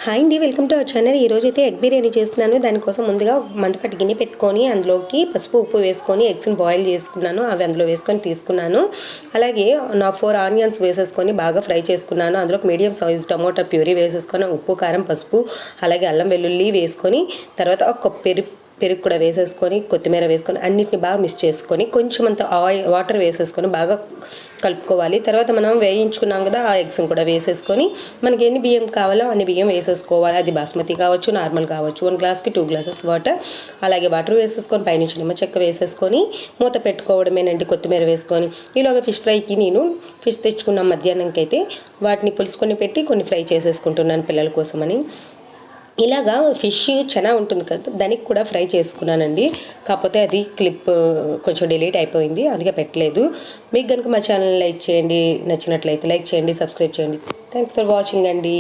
Hi అండి, welcome to our channel. ఈరోజైతే egg biryani చేస్తున్నాను. దానికోసం ముందుగా మందపాటి గిన్నె పెట్టుకొని అందులోకి పసుపు ఉప్పు వేసుకొని ఎగ్స్ని బాయిల్ చేసుకున్నాను. అవి అందులో వేసుకొని తీసుకున్నాను. అలాగే 4 ఆనియన్స్ వేసేసుకొని బాగా ఫ్రై చేసుకున్నాను. అందులో మీడియం సైజ్ టమోటా ప్యూరీ వేసేసుకొని ఉప్పు కారం పసుపు అలాగే అల్లం వెల్లుల్లి వేసుకొని తర్వాత ఒక పెరుగు కూడా వేసేసుకొని కొత్తిమీర వేసుకొని అన్నిటిని బాగా మిక్స్ చేసుకొని కొంచెం అంత వాటర్ వేసేసుకొని బాగా కలుపుకోవాలి. తర్వాత మనం వేయించుకున్నాం కదా, ఆ ఎగ్స్ని కూడా వేసేసుకొని మనకి ఎన్ని బియ్యం కావాలో అన్ని బియ్యం వేసేసుకోవాలి. అది బాస్మతి కావచ్చు, నార్మల్ కావచ్చు. 1 గ్లాస్కి 2 గ్లాసెస్ వాటర్. అలాగే వాటర్ వేసేసుకొని పైనుంచి నిమ్మ చెక్క వేసేసుకొని మూత పెట్టుకోవడమేనండి. కొత్తిమీర వేసుకొని ఈలోగా ఫిష్ ఫ్రైకి నేను ఫిష్ తెచ్చుకున్న మధ్యాహ్నంకి అయితే వాటిని పులుసుకొని పెట్టి కొన్ని ఫ్రై చేసేసుకుంటున్నాను పిల్లల కోసమని. ఇలాగా ఫిష్ చాలా ఉంటుంది కదా, దానికి కూడా ఫ్రై చేసుకున్నానండి. కాకపోతే అది క్లిప్ కొంచెం డిలీట్ అయిపోయింది, అందుకే పెట్టలేదు. మీకు కనుక మా ఛానల్ లైక్ చేయండి, నచ్చినట్లయితే లైక్ చేయండి, సబ్స్క్రైబ్ చేయండి. థ్యాంక్స్ ఫర్ వాచింగ్ అండి.